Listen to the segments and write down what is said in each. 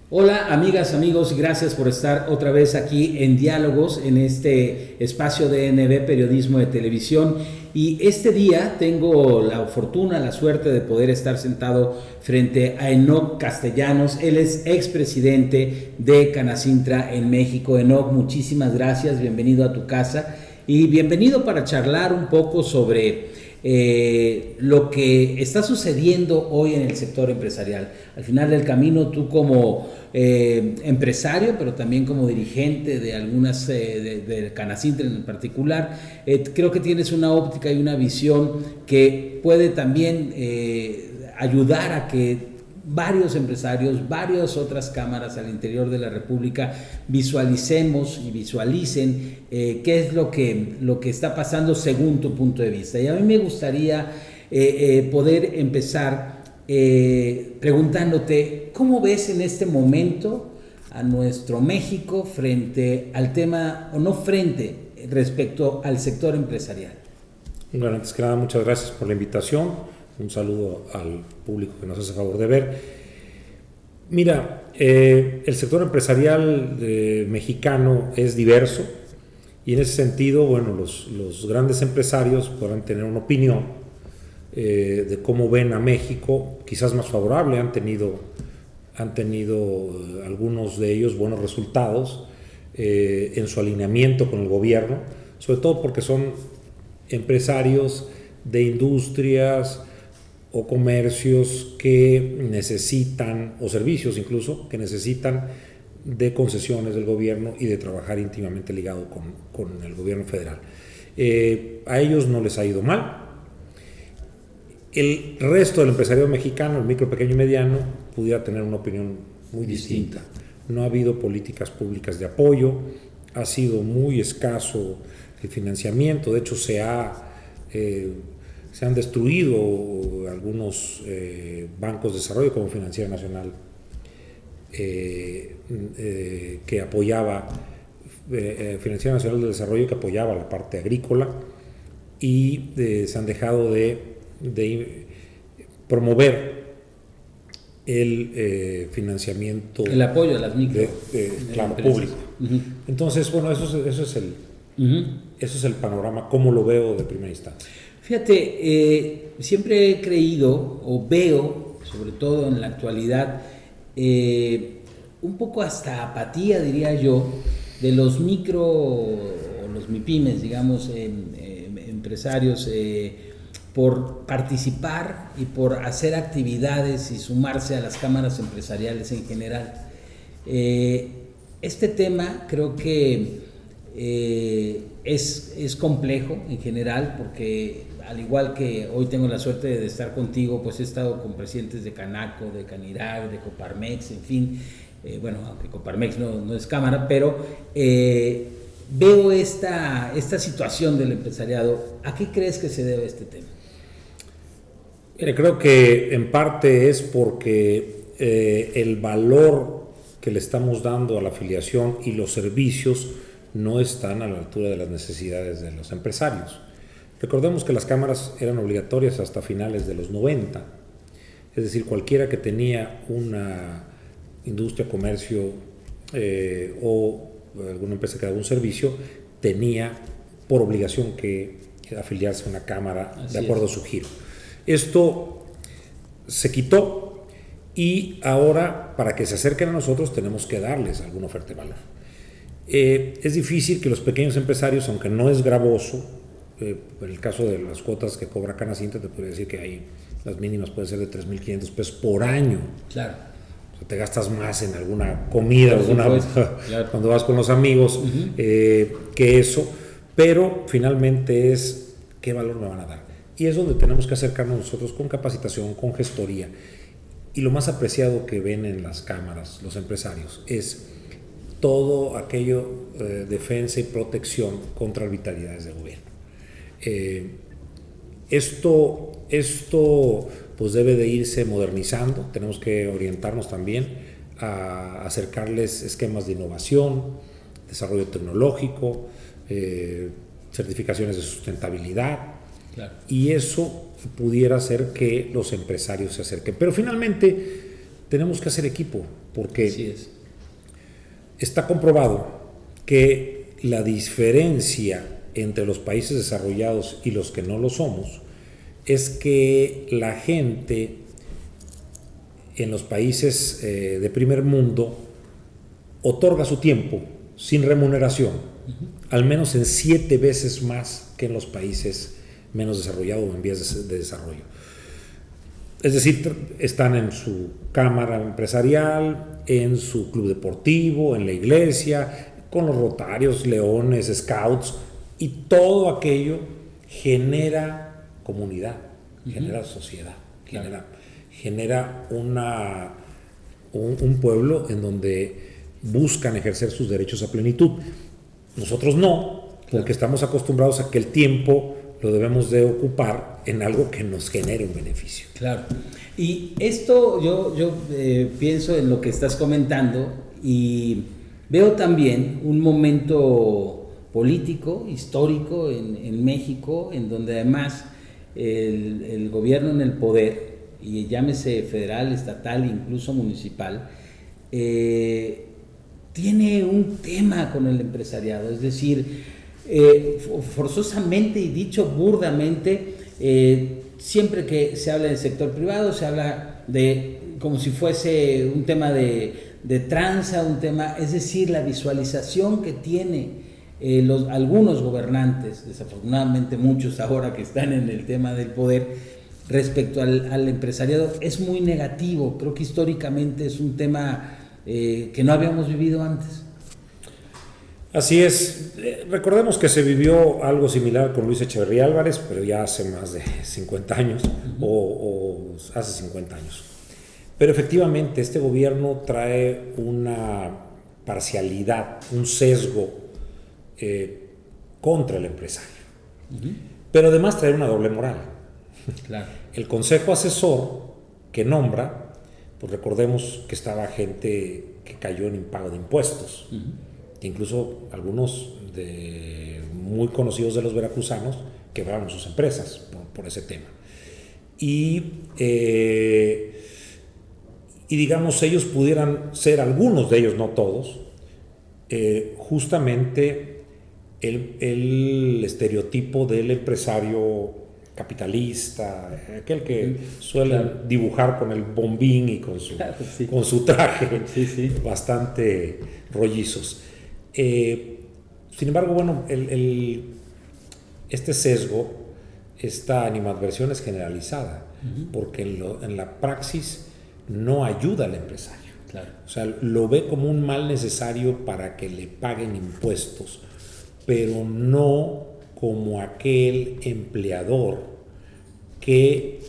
Hola amigas, amigos, gracias por estar otra vez aquí en Diálogos, en este espacio de NB Periodismo de Televisión. Y este día tengo la fortuna, la suerte de poder estar sentado frente a Enoc Castellanos. Él es expresidente de Canacintra en México. Enoc, muchísimas gracias, bienvenido a tu casa y bienvenido para charlar un poco sobre lo que está sucediendo hoy en el sector empresarial. Al final del camino, tú como empresario, pero también como dirigente de algunas, de Canacintra en particular, creo que tienes una óptica y una visión que puede también ayudar a que varios empresarios, varias otras cámaras al interior de la República visualicemos y visualicen qué es lo que está pasando según tu punto de vista. Y a mí me gustaría poder empezar preguntándote, ¿cómo ves en este momento a nuestro México frente al tema, o no frente, respecto al sector empresarial? Bueno, antes que nada, muchas gracias por la invitación. Un saludo al público que nos hace favor de ver. Mira, el sector empresarial mexicano es diverso y en ese sentido, bueno, los grandes empresarios podrán tener una opinión de cómo ven a México, quizás más favorable. Han tenido algunos de ellos buenos resultados en su alineamiento con el gobierno, sobre todo porque son empresarios de industrias o comercios que necesitan, o servicios incluso, que necesitan de concesiones del gobierno y de trabajar íntimamente ligado con el gobierno federal. A ellos no les ha ido mal. El resto del empresariado mexicano, el micro, pequeño y mediano, pudiera tener una opinión muy distinta. No ha habido políticas públicas de apoyo, ha sido muy escaso el financiamiento. De hecho, se han destruido algunos bancos de desarrollo, como Financiera Nacional, que apoyaba, Financiera Nacional de Desarrollo, que apoyaba la parte agrícola, y se han dejado de promover el financiamiento, el apoyo a las micro, claro, público. Uh-huh. Entonces, bueno, eso es el panorama, como lo veo de primera instancia. Fíjate, siempre he creído, o veo, sobre todo en la actualidad, un poco hasta apatía, diría yo, de los micro, o los MIPYMES, digamos, empresarios, por participar y por hacer actividades y sumarse a las cámaras empresariales en general. Este tema creo que es complejo en general, porque al igual que hoy tengo la suerte de estar contigo, pues he estado con presidentes de Canaco, de Canirac, de Coparmex, en fin, bueno, aunque Coparmex no es cámara, pero veo esta situación del empresariado. ¿A qué crees que se debe este tema? Mira, creo que en parte es porque el valor que le estamos dando a la afiliación y los servicios no están a la altura de las necesidades de los empresarios. Recordemos que las cámaras eran obligatorias hasta finales de los 90, es decir, cualquiera que tenía una industria, comercio o alguna empresa que daba un servicio, tenía por obligación que afiliarse a una cámara de acuerdo a su giro. Esto se quitó y ahora, para que se acerquen a nosotros, tenemos que darles alguna oferta de valor. Es difícil que los pequeños empresarios, aunque no es gravoso, en el caso de las cuotas que cobra Canacintra, te podría decir que ahí las mínimas pueden ser de 3,500 pesos por año. Claro. O sea, te gastas más en alguna comida, claro, cuando vas con los amigos, uh-huh, que eso, pero finalmente es qué valor me van a dar. Y es donde tenemos que acercarnos nosotros con capacitación, con gestoría. Y lo más apreciado que ven en las cámaras los empresarios es todo aquello, defensa y protección contra arbitrariedades del gobierno. Esto pues debe de irse modernizando. Tenemos que orientarnos también a acercarles esquemas de innovación, desarrollo tecnológico, certificaciones de sustentabilidad. Claro. Y eso pudiera hacer que los empresarios se acerquen. Pero finalmente tenemos que hacer equipo, porque está comprobado que la diferencia entre los países desarrollados y los que no lo somos es que la gente en los países de primer mundo otorga su tiempo sin remuneración, al menos en 7 veces más que en los países menos desarrollados o en vías de desarrollo. Es decir, están en su cámara empresarial, en su club deportivo, en la iglesia, con los rotarios, leones, scouts, y todo aquello genera comunidad, genera sociedad, genera un pueblo en donde buscan ejercer sus derechos a plenitud. Nosotros no, porque estamos acostumbrados a que el tiempo lo debemos de ocupar en algo que nos genere un beneficio. Claro. Y esto yo pienso en lo que estás comentando y veo también un momento político, histórico en México, en donde además el gobierno en el poder, y llámese federal, estatal, incluso municipal, tiene un tema con el empresariado, es decir, forzosamente y dicho burdamente, siempre que se habla del sector privado se habla de como si fuese un tema de tranza, un tema, es decir, la visualización que tiene algunos gobernantes, desafortunadamente muchos ahora que están en el tema del poder, respecto al empresariado es muy negativo. Creo que históricamente es un tema que no habíamos vivido antes. Así es. Recordemos que se vivió algo similar con Luis Echeverría Álvarez, pero ya hace más de 50 años, o hace 50 años. Pero efectivamente este gobierno trae una parcialidad, un sesgo contra el empresario. Pero además trae una doble moral. Claro. El consejo asesor que nombra, pues recordemos que estaba gente que cayó en impago de impuestos. Incluso algunos muy conocidos de los veracruzanos quebraron sus empresas por ese tema. Y digamos, ellos pudieran ser, algunos de ellos, no todos, justamente el estereotipo del empresario capitalista, aquel que suele dibujar con el bombín y con su traje bastante rollizos. Sin embargo, bueno, este sesgo, esta animadversión es generalizada, porque en la praxis no ayuda al empresario. Claro. O sea, lo ve como un mal necesario para que le paguen impuestos, pero no como aquel empleador que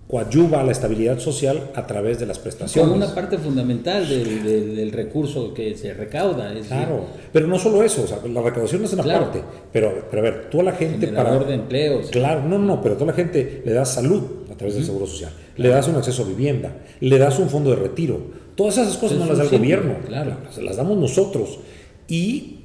coadyuva a la estabilidad social a través de las prestaciones. Como una parte fundamental del recurso que se recauda. Claro, pero no solo eso, o sea, la recaudación es una parte, pero a ver, tú a la gente generador de empleos. Claro, pero tú a la gente le das salud a través del seguro social, le das un acceso a vivienda, le das un fondo de retiro, todas esas cosas no las da el gobierno, las damos nosotros, y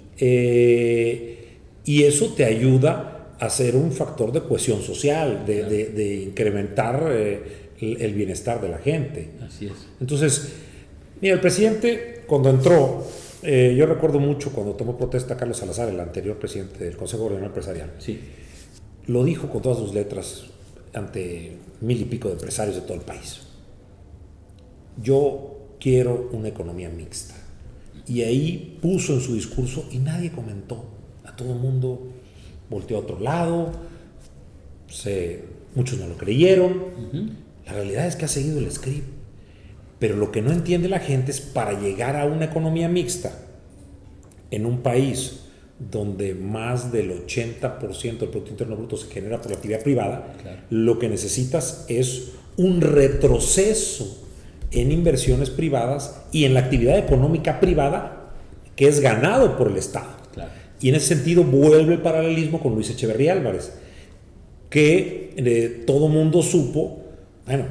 eso te ayuda a ser un factor de cohesión social, de incrementar el bienestar de la gente. Así es. Entonces, mira, el presidente cuando entró, yo recuerdo mucho cuando tomó protesta Carlos Salazar, el anterior presidente del Consejo Gobernamental Empresarial, lo dijo con todas sus letras ante 1000 y pico de empresarios de todo el país. Yo quiero una economía mixta. Y ahí puso en su discurso y nadie comentó. A todo el mundo volteó a otro lado, muchos no lo creyeron. La realidad es que ha seguido el script, pero lo que no entiende la gente es, para llegar a una economía mixta en un país donde más del 80% del Producto Interno Bruto se genera por la actividad privada, lo que necesitas es un retroceso en inversiones privadas y en la actividad económica privada que es ganado por el Estado. Y en ese sentido vuelve el paralelismo con Luis Echeverría Álvarez, que todo mundo supo, bueno,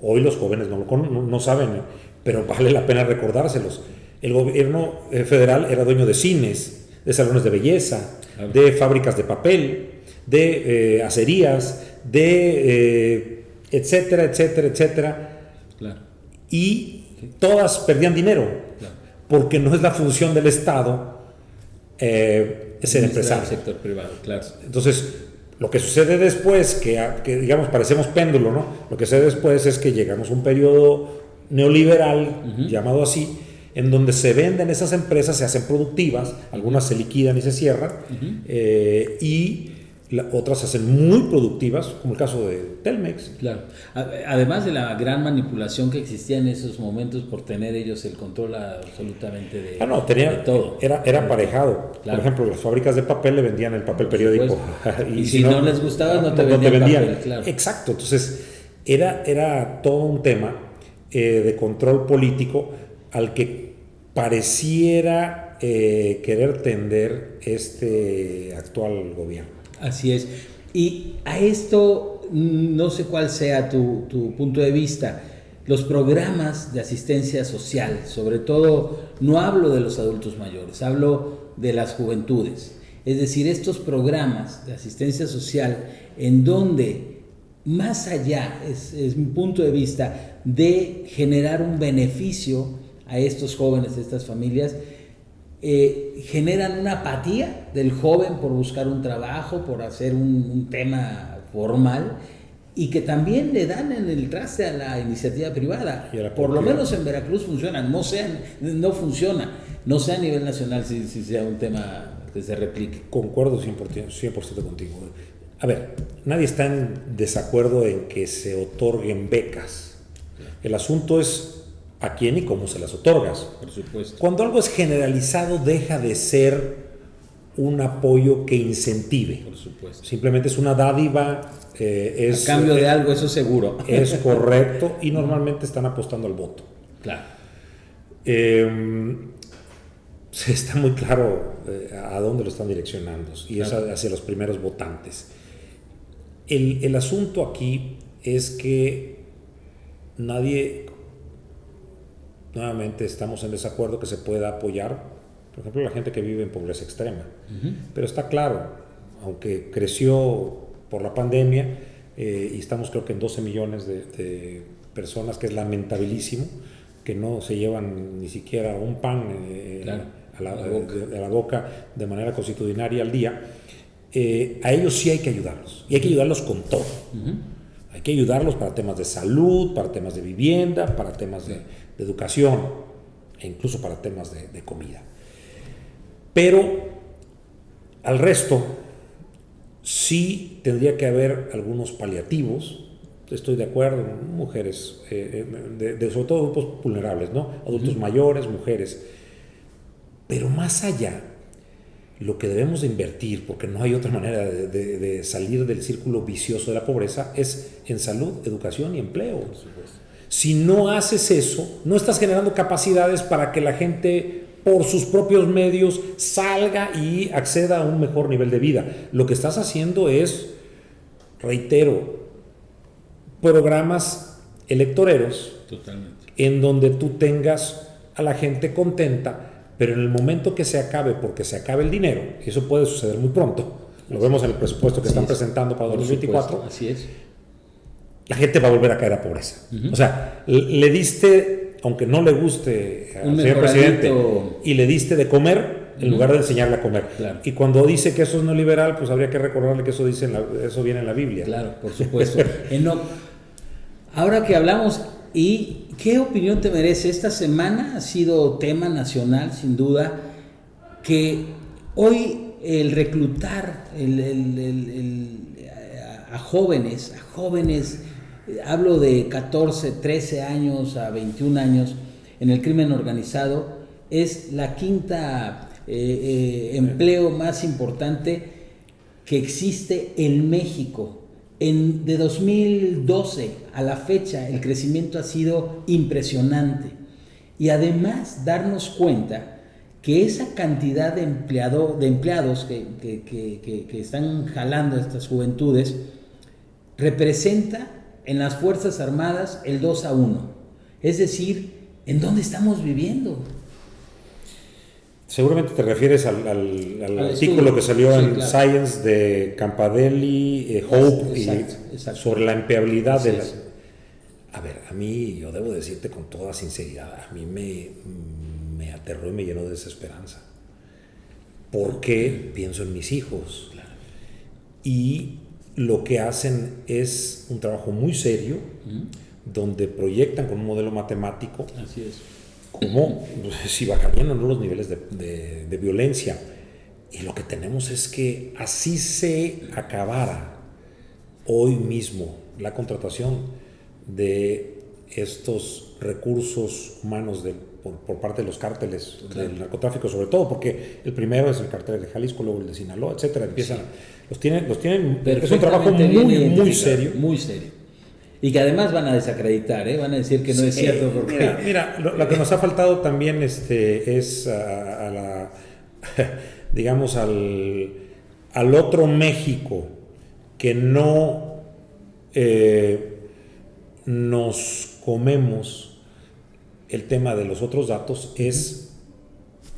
hoy los jóvenes no saben, pero vale la pena recordárselos. El gobierno federal era dueño de cines, de salones de belleza, de fábricas de papel, de acerías, de etcétera, etcétera, etcétera. y todas perdían dinero, Claro. porque no es la función del Estado ser empresario. El sector privado, claro. Entonces, lo que sucede después, que digamos parecemos péndulo, ¿no? Lo que sucede después es que llegamos a un periodo neoliberal, llamado así, en donde se venden esas empresas, se hacen productivas, algunas se liquidan y se cierran, y otras se hacen muy productivas, como el caso de Telmex. Claro. Además de la gran manipulación que existía en esos momentos por tener ellos el control absolutamente de, de todo. Era aparejado. Claro. Por ejemplo, las fábricas de papel le vendían el papel periódico. Y si no les gustaba, no te vendían papel, claro. Exacto. Entonces, era todo un tema de control político al que pareciera querer tender este actual gobierno. Así es. Y a esto, no sé cuál sea tu punto de vista, los programas de asistencia social, sobre todo, no hablo de los adultos mayores, hablo de las juventudes. Es decir, estos programas de asistencia social en donde, más allá, es mi punto de vista, de generar un beneficio a estos jóvenes, a estas familias, generan una apatía del joven por buscar un trabajo, por hacer un tema formal, y que también le dan en el traste a la iniciativa privada. Por lo menos en Veracruz funciona, no funciona, no sé a nivel nacional si sea un tema que se replique. Concuerdo 100% contigo. A ver, nadie está en desacuerdo en que se otorguen becas. El asunto es a quién y cómo se las otorgas. Por supuesto. Cuando algo es generalizado, deja de ser un apoyo que incentive. Por supuesto. Simplemente es una dádiva. A cambio de algo, eso seguro. Es correcto, y normalmente están apostando al voto. Claro. Está muy claro a dónde lo están direccionando, y Claro. es hacia los primeros votantes. El asunto aquí es que nuevamente estamos en desacuerdo que se pueda apoyar, por ejemplo, la gente que vive en pobreza extrema. Pero está claro, aunque creció por la pandemia, y estamos creo que en 12 millones de personas, que es lamentabilísimo, que no se llevan ni siquiera un pan Claro, a la boca de manera consuetudinaria al día, a ellos sí hay que ayudarlos, y hay que ayudarlos con todo. Hay que ayudarlos para temas de salud, para temas de vivienda, para temas de educación, e incluso para temas de comida. Pero al resto sí tendría que haber algunos paliativos. Estoy de acuerdo, mujeres, sobre todo grupos vulnerables, ¿no? Adultos mayores, mujeres. Pero más allá, lo que debemos de invertir, porque no hay otra manera de salir del círculo vicioso de la pobreza, es en salud, educación y empleo. Si no haces eso, no estás generando capacidades para que la gente, por sus propios medios, salga y acceda a un mejor nivel de vida. Lo que estás haciendo es, reitero, programas electoreros. Totalmente. En donde tú tengas a la gente contenta, pero en el momento que se acabe, porque se acabe el dinero, y eso puede suceder muy pronto, lo vemos en el presupuesto que están presentando para 2024, así es. La gente va a volver a caer a pobreza. O sea, le diste, aunque no le guste al señor presidente, y le diste de comer en lugar de enseñarle a comer. Claro. Y cuando dice que eso es neoliberal, pues habría que recordarle que eso viene en la Biblia. Claro, por supuesto. Ahora que hablamos, ¿y qué opinión te merece? Esta semana ha sido tema nacional, sin duda, que hoy el reclutar a jóvenes, hablo de 14, 13 años a 21 años en el crimen organizado, es la quinta empleo más importante que existe en México. De 2012 a la fecha el crecimiento ha sido impresionante, y además darnos cuenta que esa cantidad de empleados que están jalando estas juventudes representa en las Fuerzas Armadas el 2-1. Es decir, ¿en dónde estamos viviendo? Seguramente te refieres al artículo que salió en Science de Campanelli, Hope, exacto. Sobre la empleabilidad de las... A ver, a mí, yo debo decirte con toda sinceridad, a mí me aterró y me llenó de desesperanza. Porque pienso en mis hijos. Claro. Y lo que hacen es un trabajo muy serio, donde proyectan con un modelo matemático. Así es. Cómo si va cambiando, ¿no?, los niveles de violencia. Y lo que tenemos es que así se acabara hoy mismo la contratación de estos recursos humanos por parte de los cárteles, claro, del narcotráfico, sobre todo, porque el primero es el cártel de Jalisco, luego el de Sinaloa, etcétera. Empiezan, sí, los tienen, es un trabajo muy serio. Muy serio. Y que además van a desacreditar, van a decir que no es cierto. Porque... Mira, lo que nos ha faltado también es digamos, al otro México que no nos comemos el tema de los otros datos, es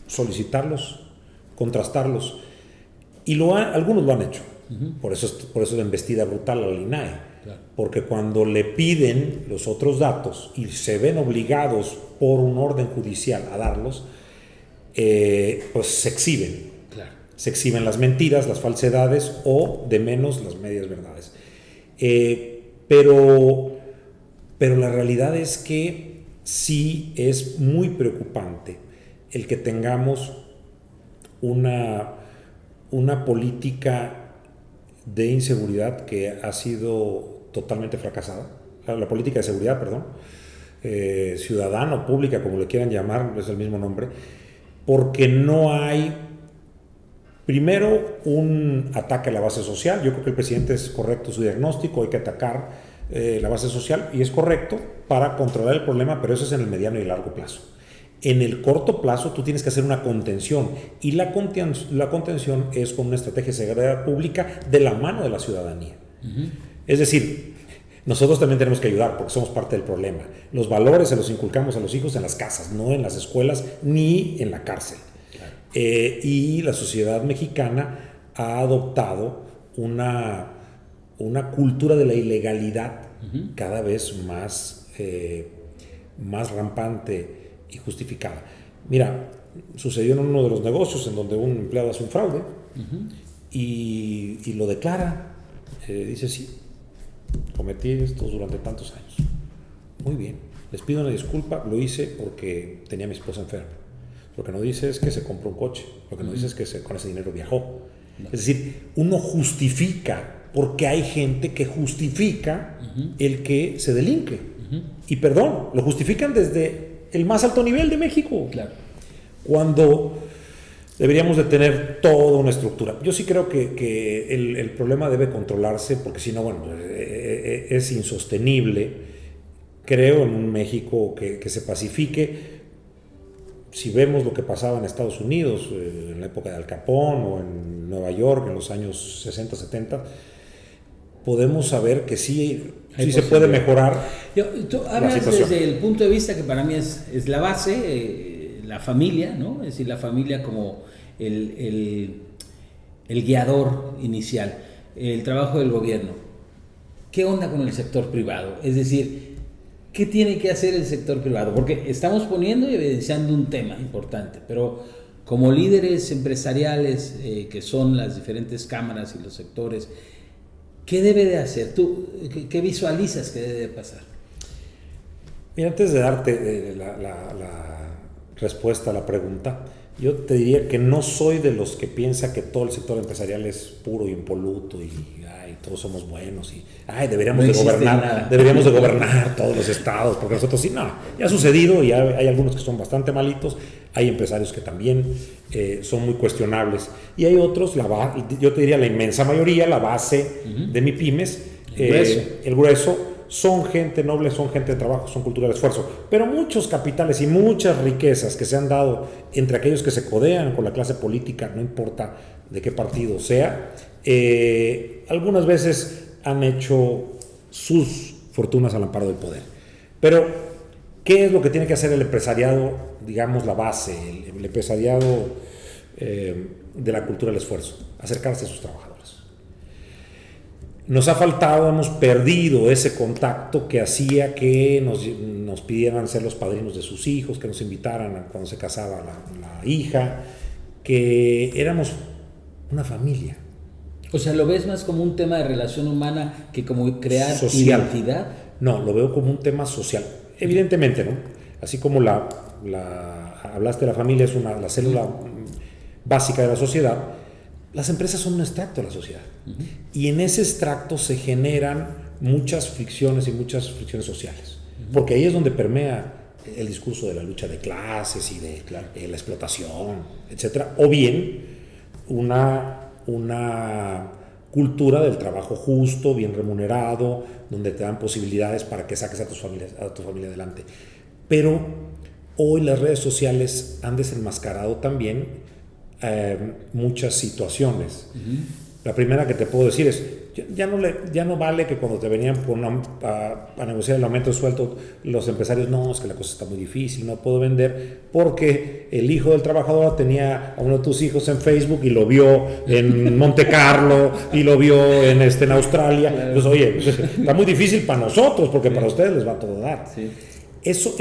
solicitarlos, contrastarlos, y algunos lo han hecho. Por eso es la embestida brutal al INAI, claro, porque cuando le piden los otros datos y se ven obligados por un orden judicial a darlos, pues se exhiben. Claro. Se exhiben las mentiras, las falsedades, o de menos las medias verdades. Pero la realidad es que sí es muy preocupante el que tengamos una política de inseguridad que ha sido totalmente fracasada. La política de seguridad, perdón, ciudadana o pública, como le quieran llamar, es el mismo nombre, porque no hay, primero, un ataque a la base social. Yo creo que el presidente es correcto su diagnóstico, hay que atacar la base social, y es correcto para controlar el problema, pero eso es en el mediano y largo plazo. En el corto plazo tú tienes que hacer una contención, y la contención es con una estrategia de seguridad pública de la mano de la ciudadanía. Es decir, nosotros también tenemos que ayudar porque somos parte del problema. Los valores se los inculcamos a los hijos en las casas, no en las escuelas ni en la cárcel. Claro. Y la sociedad mexicana ha adoptado una cultura de la ilegalidad cada vez más rampante y justificada. Mira, sucedió en uno de los negocios en donde un empleado hace un fraude y lo declara, dice: sí, cometí esto durante tantos años. Muy bien, les pido una disculpa, lo hice porque tenía a mi esposa enferma. Lo que no dice es que se compró un coche, lo que no dice es que con ese dinero viajó. No. Es decir, uno justifica, porque hay gente que justifica el que se delinque. Y perdón, lo justifican desde el más alto nivel de México. Claro. Cuando deberíamos de tener toda una estructura. Yo sí creo que el problema debe controlarse, porque si no, bueno, es insostenible. Creo en un México que se pacifique. Si vemos lo que pasaba en Estados Unidos, en la época de Al Capone, o en Nueva York, en los años 60, 70, podemos saber que sí se puede mejorar. Tú hablas desde el punto de vista que para mí es la base, la familia, ¿no? Es decir, la familia como el guiador inicial, el trabajo del gobierno. ¿Qué onda con el sector privado? Es decir, ¿qué tiene que hacer el sector privado? Porque estamos poniendo y evidenciando un tema importante, pero como líderes empresariales que son las diferentes cámaras y los sectores, ¿qué debe de hacer? ¿Tú qué visualizas que debe de pasar? Mira, antes de darte la respuesta a la pregunta, yo te diría que no soy de los que piensa que todo el sector empresarial es puro y impoluto y todos somos buenos y deberíamos de gobernar todos los estados, porque nosotros sí, no, ya ha sucedido y hay algunos que son bastante malitos, hay empresarios que también son muy cuestionables, y hay otros, yo te diría la inmensa mayoría, la base de MIPYMES, el grueso, son gente noble, son gente de trabajo, son cultura de esfuerzo, pero muchos capitales y muchas riquezas que se han dado entre aquellos que se codean con la clase política, no importa de qué partido sea, algunas veces han hecho sus fortunas al amparo del poder. Pero, ¿qué es lo que tiene que hacer el empresariado, digamos la base, el empresariado de la cultura del esfuerzo? Acercarse a sus trabajadores. nos ha faltado, hemos perdido ese contacto que hacía que nos pidieran ser los padrinos de sus hijos, que nos invitaran cuando se casaba la hija, que éramos una familia. O sea, ¿lo ves más como un tema de relación humana que como crear social. identidad? No, lo veo como un tema social. Evidentemente, ¿no? Así como hablaste de la familia, es la célula básica de la sociedad, las empresas son un extracto de la sociedad. Y en ese extracto se generan muchas fricciones sociales. Porque ahí es donde permea el discurso de la lucha de clases y de la explotación, etcétera. O bien una cultura del trabajo justo, bien remunerado, donde te dan posibilidades para que saques a tu familia adelante. Pero hoy las redes sociales han desenmascarado también muchas situaciones. La primera que te puedo decir es, ya no vale que cuando te venían a negociar el aumento de sueldo, los empresarios, no, es que la cosa está muy difícil, no puedo vender, porque el hijo del trabajador tenía a uno de tus hijos en Facebook y lo vio en Monte Carlo y lo vio en Australia. Claro. Pues oye, está muy difícil para nosotros, porque para ustedes les va a todo dar. Sí. Eso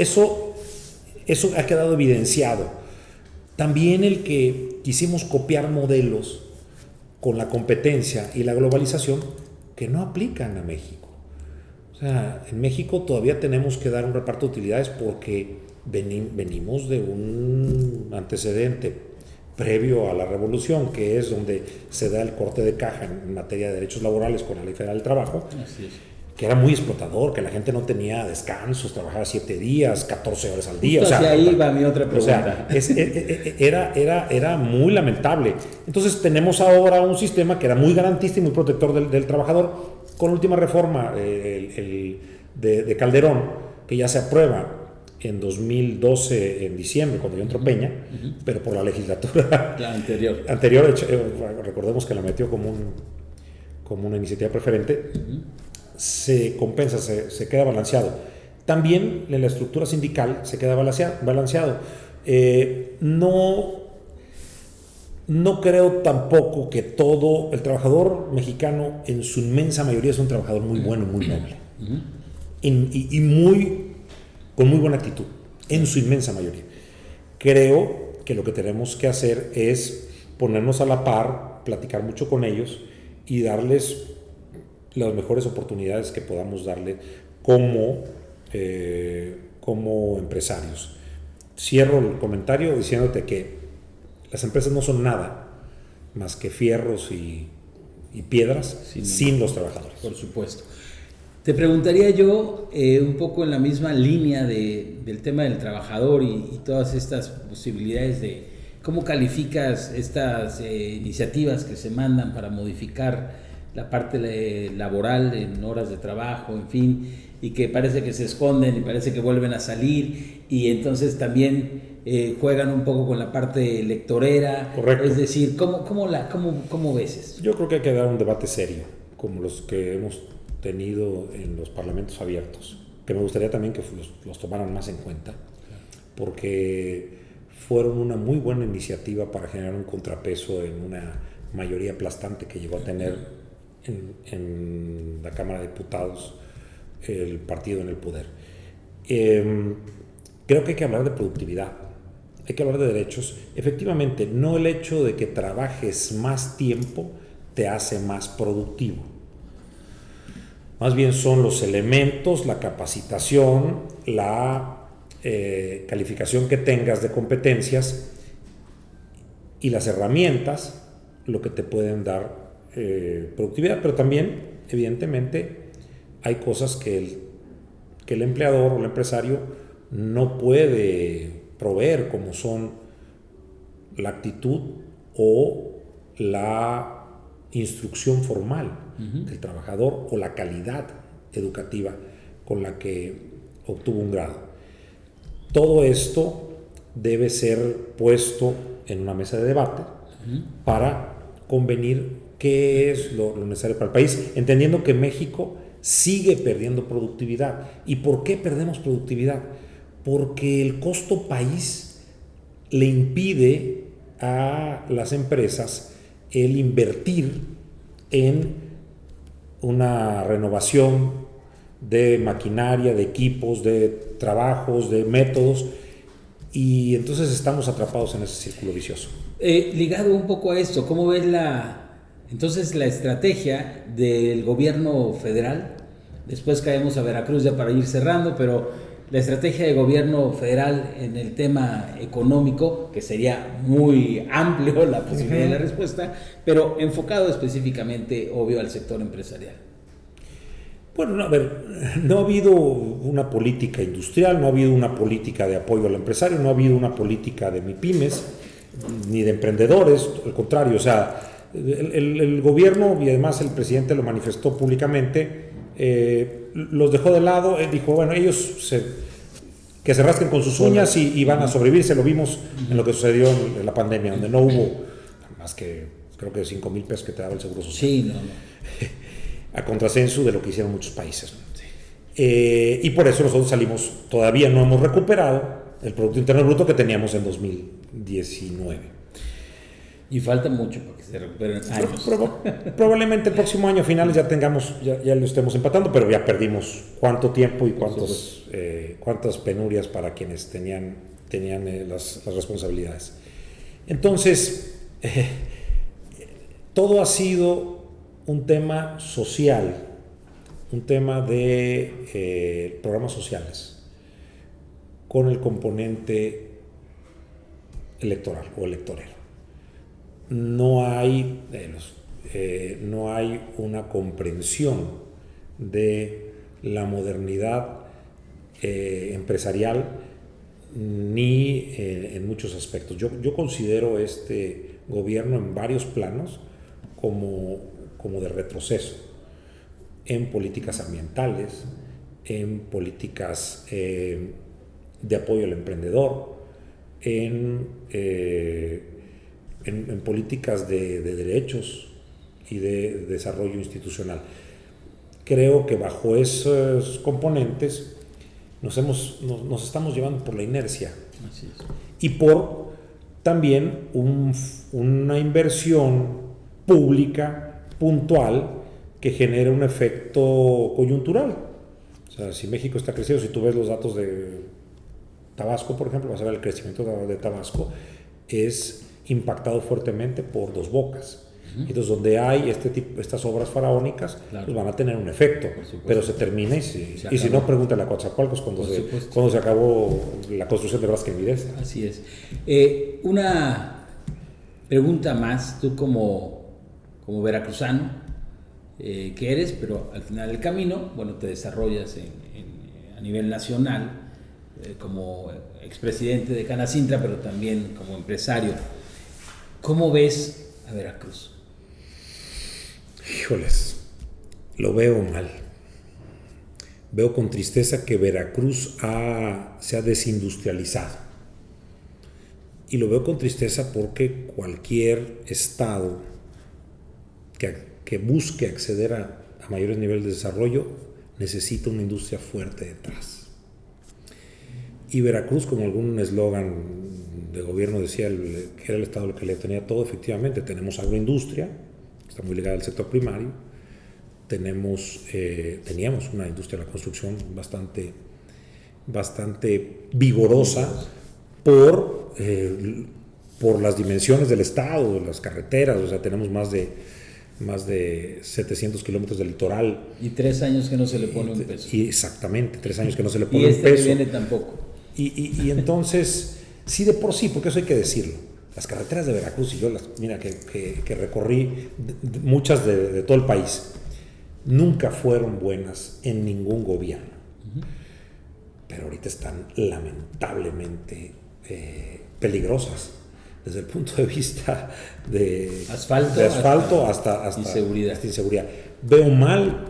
ha quedado evidenciado. También el que quisimos copiar modelos con la competencia y la globalización que no aplican a México. O sea, en México todavía tenemos que dar un reparto de utilidades porque venimos de un antecedente previo a la revolución, que es donde se da el corte de caja en materia de derechos laborales con la Ley Federal del Trabajo. Así es. Que era muy explotador, que la gente no tenía descansos, trabajaba 7 días, 14 horas al día. Justo hacia ahí va mi otra pregunta. O sea, era muy lamentable. Entonces tenemos ahora un sistema que era muy garantista y muy protector del trabajador. Con la última reforma de Calderón, que ya se aprueba en 2012, en diciembre, cuando yo entró Peña, pero por la legislatura anterior, recordemos que la metió como una iniciativa preferente. Se compensa, se queda balanceado. También en la estructura sindical se queda balanceado. No creo tampoco que todo el trabajador mexicano en su inmensa mayoría es un trabajador muy bueno, muy noble y con muy buena actitud, en su inmensa mayoría. Creo que lo que tenemos que hacer es ponernos a la par, platicar mucho con ellos y darles las mejores oportunidades que podamos darle como empresarios. Cierro el comentario diciéndote que las empresas no son nada más que fierros y piedras sin los trabajadores. Por supuesto. Te preguntaría yo, un poco en la misma línea del tema del trabajador y todas estas posibilidades de cómo calificas estas iniciativas que se mandan para modificar la parte laboral en horas de trabajo, en fin, y que parece que se esconden y parece que vuelven a salir, y entonces también juegan un poco con la parte electorera. Correcto. Es decir, ¿cómo ves eso? Yo creo que hay que dar un debate serio, como los que hemos tenido en los parlamentos abiertos, que me gustaría también que los tomaran más en cuenta, porque fueron una muy buena iniciativa para generar un contrapeso en una mayoría aplastante que llegó a tener en la Cámara de Diputados el partido en el poder. Creo que hay que hablar de productividad, hay que hablar de derechos. Efectivamente, no el hecho de que trabajes más tiempo te hace más productivo. Más bien son los elementos, la capacitación, la calificación que tengas de competencias y las herramientas lo que te pueden dar productividad, pero también evidentemente hay cosas que el empleador o el empresario no puede proveer, como son la actitud o la instrucción formal del trabajador o la calidad educativa con la que obtuvo un grado. Todo esto debe ser puesto en una mesa de debate para convenir qué es lo necesario para el país, entendiendo que México sigue perdiendo productividad. ¿Y por qué perdemos productividad? Porque el costo país le impide a las empresas el invertir en una renovación de maquinaria, de equipos, de trabajos, de métodos, y entonces estamos atrapados en ese círculo vicioso. Ligado un poco a esto, ¿cómo ves entonces la estrategia del gobierno federal? Después caemos a Veracruz ya para ir cerrando, pero la estrategia de gobierno federal en el tema económico, que sería muy amplio la posibilidad de la respuesta, pero enfocado específicamente, obvio, al sector empresarial. Bueno, no, a ver, no ha habido una política industrial, no ha habido una política de apoyo al empresario, no ha habido una política de MIPYMES, ni de emprendedores, al contrario, o sea, el gobierno, y además el presidente lo manifestó públicamente, los dejó de lado, dijo, bueno, que se rasquen con sus uñas y van a sobrevivir. Se lo vimos en lo que sucedió en la pandemia, donde no hubo más que, creo que 5,000 pesos que te daba el Seguro Social. Sí, no. A contrasensu de lo que hicieron muchos países. Y por eso nosotros salimos, todavía no hemos recuperado el Producto Interno Bruto que teníamos en 2019. Y falta mucho para que se recuperen años. Probablemente el próximo año, a finales, ya lo estemos empatando, pero ya perdimos cuánto tiempo y cuántas penurias para quienes tenían las responsabilidades. Entonces, todo ha sido un tema social, un tema de programas sociales, con el componente electoral o electorero. No hay una comprensión de la modernidad empresarial ni en muchos aspectos. Yo considero este gobierno en varios planos como de retroceso, en políticas ambientales, en políticas de apoyo al emprendedor, en políticas de derechos y de desarrollo institucional. Creo que bajo esos componentes nos estamos llevando por la inercia. Así es. Y por también una inversión pública puntual que genera un efecto coyuntural. O sea, si México está creciendo, si tú ves los datos de Tabasco, por ejemplo, vas a ver el crecimiento de Tabasco es impactado fuertemente por Dos Bocas. Entonces, donde hay estas obras faraónicas, claro, pues van a tener un efecto, pero se termina y si no, pregúntale a Coatzacoalcos cuando se acabó la construcción de Vázquez Videsa. Así es. Una pregunta más, tú como veracruzano que eres, pero al final del camino, bueno, te desarrollas a nivel nacional como expresidente de Canacintra, pero también como empresario. ¿Cómo ves a Veracruz? Híjoles, lo veo mal. Veo con tristeza que Veracruz se ha desindustrializado. Y lo veo con tristeza porque cualquier estado que busque acceder a mayores niveles de desarrollo necesita una industria fuerte detrás. Y Veracruz, como algún eslogan de gobierno decía que era el estado el que le tenía todo, efectivamente tenemos agroindustria, está muy ligada al sector primario, teníamos una industria de la construcción bastante vigorosa por las dimensiones del estado, las carreteras, o sea, tenemos más de 700 kilómetros de litoral. Y 3 años que no se le pone un peso. Y exactamente, 3 años que no se le pone un peso. Y que viene tampoco. Y entonces, sí, de por sí, porque eso hay que decirlo, las carreteras de Veracruz, y yo mira que recorrí muchas de todo el país, nunca fueron buenas en ningún gobierno. Pero ahorita están lamentablemente peligrosas desde el punto de vista de asfalto hasta inseguridad. Veo mal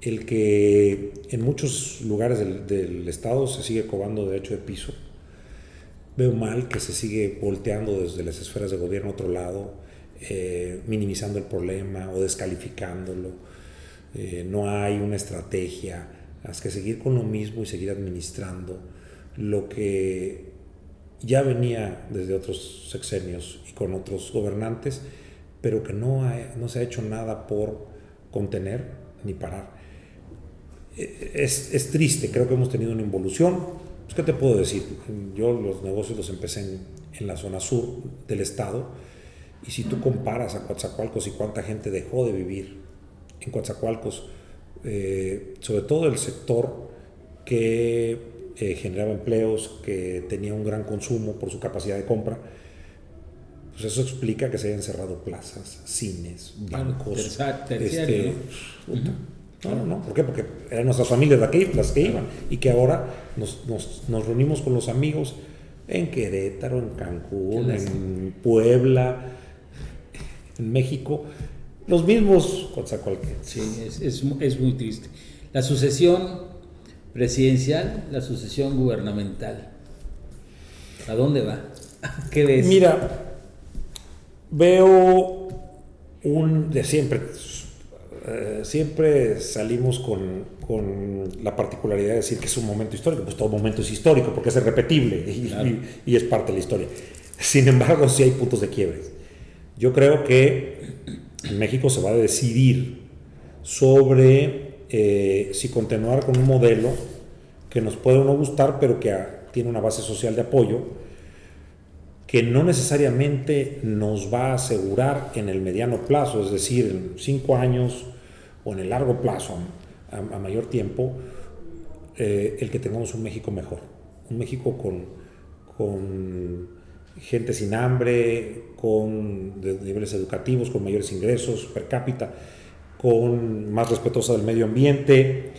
el que en muchos lugares del estado se sigue cobrando derecho de piso. Veo mal que se sigue volteando desde las esferas de gobierno a otro lado, minimizando el problema o descalificándolo. No hay una estrategia, más que seguir con lo mismo y seguir administrando lo que ya venía desde otros sexenios y con otros gobernantes, pero que no se ha hecho nada por contener ni parar. Es triste, creo que hemos tenido una involución. Pues, ¿qué te puedo decir? Yo los negocios los empecé en la zona sur del estado, y si tú comparas a Coatzacoalcos y cuánta gente dejó de vivir en Coatzacoalcos, sobre todo el sector que generaba empleos, que tenía un gran consumo por su capacidad de compra, pues eso explica que se hayan cerrado plazas, cines, bancos. Terciario, ¿no? No. ¿Por qué? Porque eran nuestras familias las que iban, y que ahora nos reunimos con los amigos en Querétaro, en Cancún, en Puebla, en México, los mismos Coatzacoalquenses. Sí, es muy triste. La sucesión presidencial, la sucesión gubernamental, ¿a dónde va? ¿Qué ves? Mira, veo siempre salimos con la particularidad de decir que es un momento histórico. Pues todo momento es histórico porque es irrepetible y es parte de la historia. Sin embargo, sí hay puntos de quiebre. Yo creo que en México se va a decidir sobre si continuar con un modelo que nos puede o no gustar, pero que tiene una base social de apoyo, que no necesariamente nos va a asegurar en el mediano plazo, es decir, en 5 años o en el largo plazo, a mayor tiempo, el que tengamos un México mejor, un México con gente sin hambre, con niveles educativos, con mayores ingresos per cápita, con más respetuosa del medio ambiente,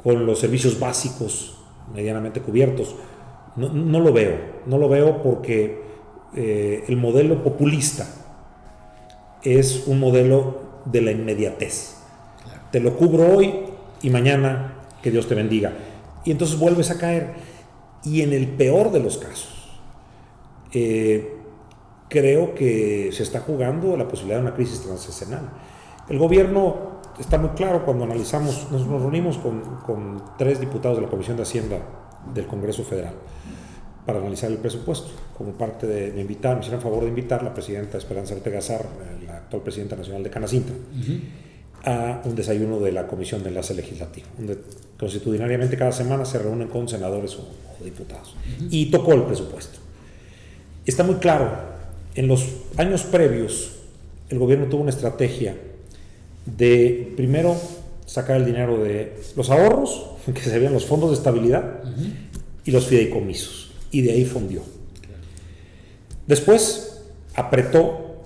con los servicios básicos medianamente cubiertos. No lo veo porque el modelo populista es un modelo de la inmediatez. Claro. Te lo cubro hoy y mañana que Dios te bendiga. Y entonces vuelves a caer. Y en el peor de los casos, creo que se está jugando la posibilidad de una crisis transicional. El gobierno está muy claro cuando analizamos, nos reunimos con 3 diputados de la Comisión de Hacienda del Congreso Federal para analizar el presupuesto. Como parte me hicieron el favor de invitar la presidenta Esperanza Ortega Azar, la actual presidenta nacional de Canacintra, a un desayuno de la Comisión de Enlace Legislativo, donde constitucionalmente cada semana se reúnen con senadores o diputados. Y tocó el presupuesto. Está muy claro, en los años previos el gobierno tuvo una estrategia de primero sacar el dinero de los ahorros, que se veían los fondos de estabilidad, y los fideicomisos, y de ahí fondió. Después apretó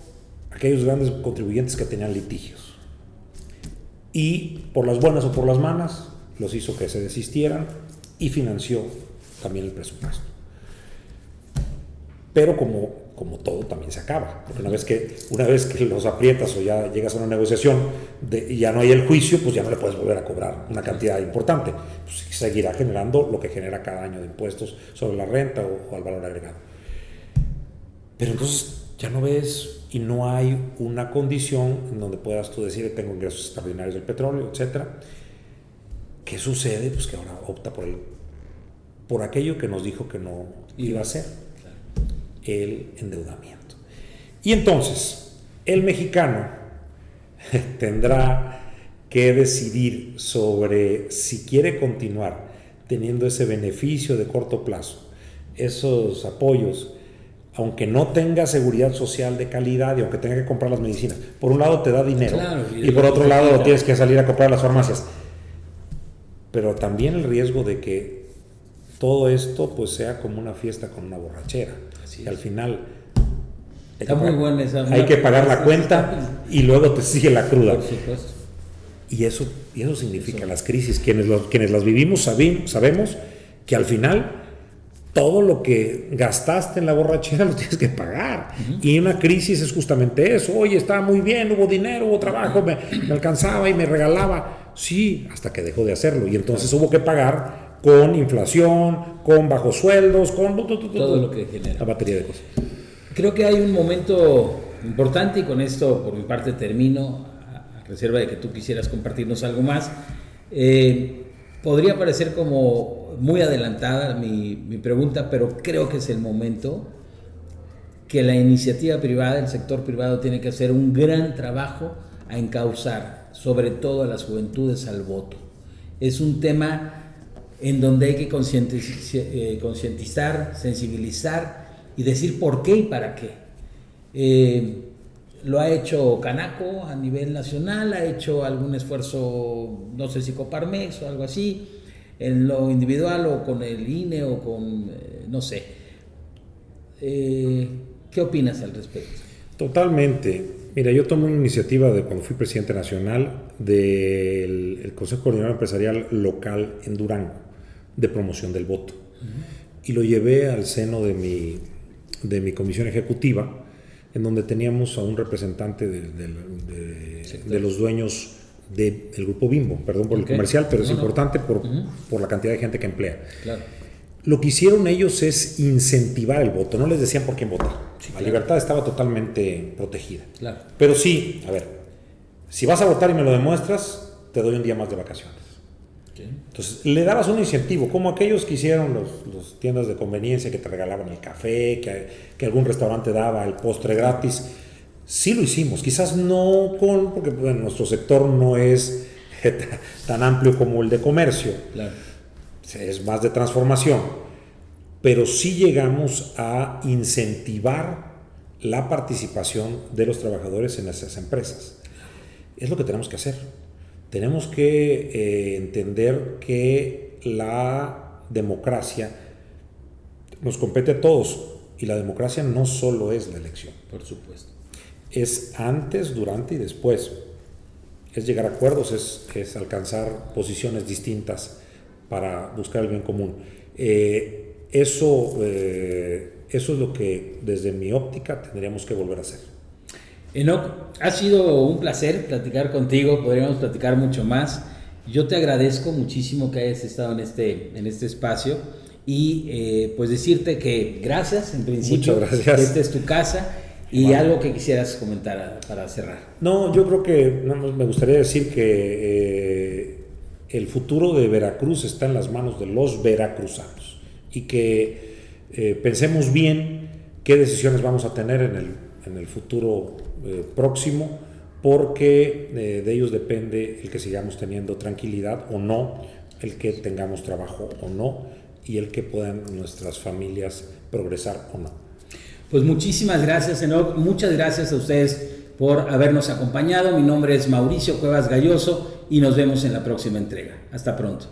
a aquellos grandes contribuyentes que tenían litigios, y por las buenas o por las malas los hizo que se desistieran y financió también el presupuesto. Pero como todo también se acaba, porque una vez que los aprietas o ya llegas a una negociación y ya no hay el juicio, pues ya no le puedes volver a cobrar una cantidad importante, pues seguirá generando lo que genera cada año de impuestos sobre la renta o al valor agregado. Pero entonces ya no ves y no hay una condición en donde puedas tú decir tengo ingresos extraordinarios del petróleo, etcétera. ¿Qué sucede? Pues que ahora opta por aquello que nos dijo que no iba a hacer, el endeudamiento. Y entonces el mexicano tendrá que decidir sobre si quiere continuar teniendo ese beneficio de corto plazo, esos apoyos, aunque no tenga seguridad social de calidad y aunque tenga que comprar las medicinas. Por un lado te da dinero, claro, y por otro lado tienes que salir a comprar a las farmacias. Pero también el riesgo de que todo esto pues sea como una fiesta con una borrachera. Y al final hay que pagar la cuenta y luego te sigue la cruda. Por supuesto. Y eso significa las crisis. Quienes las vivimos sabemos que al final todo lo que gastaste en la borrachera lo tienes que pagar. Y una crisis es justamente eso. Oye, estaba muy bien, hubo dinero, hubo trabajo, me alcanzaba y me regalaba. Sí, hasta que dejó de hacerlo. Y entonces hubo que pagar con inflación, con bajos sueldos, con todo lo que genera la batería de cosas. Creo que hay un momento importante y con esto por mi parte termino, a reserva de que tú quisieras compartirnos algo más. Podría parecer como muy adelantada mi pregunta, pero creo que es el momento que la iniciativa privada, el sector privado tiene que hacer un gran trabajo a encauzar sobre todo a las juventudes al voto. Es un tema en donde hay que concientizar, sensibilizar y decir por qué y para qué. Lo ha hecho Canaco a nivel nacional, ha hecho algún esfuerzo, no sé si Coparmex o algo así, en lo individual o con el INE o con, no sé. ¿Qué opinas al respecto? Totalmente. Mira, yo tomé una iniciativa de cuando fui presidente nacional del Consejo Coordinador Empresarial Local en Durango, de promoción del voto. Y lo llevé al seno de mi comisión ejecutiva, en donde teníamos a un representante de los dueños del grupo Bimbo, perdón por el comercial, pero es importante por la cantidad de gente que emplea. Claro. Lo que hicieron ellos es incentivar el voto, no les decían por quién votar. Sí, la libertad estaba totalmente protegida. Claro. Pero sí, a ver, si vas a votar y me lo demuestras, te doy un día más de vacaciones. Entonces, le dabas un incentivo, como aquellos que hicieron los tiendas de conveniencia que te regalaban el café, que algún restaurante daba el postre gratis. Sí lo hicimos, quizás no porque bueno, nuestro sector no es tan amplio como el de comercio, claro, es más de transformación, pero sí llegamos a incentivar la participación de los trabajadores en esas empresas. Es lo que tenemos que hacer. Tenemos que entender que la democracia nos compete a todos y la democracia no solo es la elección. Por supuesto. Es antes, durante y después. Es llegar a acuerdos, es alcanzar posiciones distintas para buscar el bien común. Eso es lo que desde mi óptica tendríamos que volver a hacer. Enoc, ha sido un placer platicar contigo, podríamos platicar mucho más. Yo te agradezco muchísimo que hayas estado en este espacio y pues decirte que gracias en principio. Muchas gracias. Esta es tu casa y bueno, algo que quisieras comentar para cerrar. No, yo creo que me gustaría decir que el futuro de Veracruz está en las manos de los veracruzanos y que pensemos bien qué decisiones vamos a tener en el futuro próximo, porque de ellos depende el que sigamos teniendo tranquilidad o no, el que tengamos trabajo o no y el que puedan nuestras familias progresar o no. Pues muchísimas gracias, Enoc, muchas gracias a ustedes por habernos acompañado. Mi nombre es Mauricio Cuevas Galloso y nos vemos en la próxima entrega. Hasta pronto.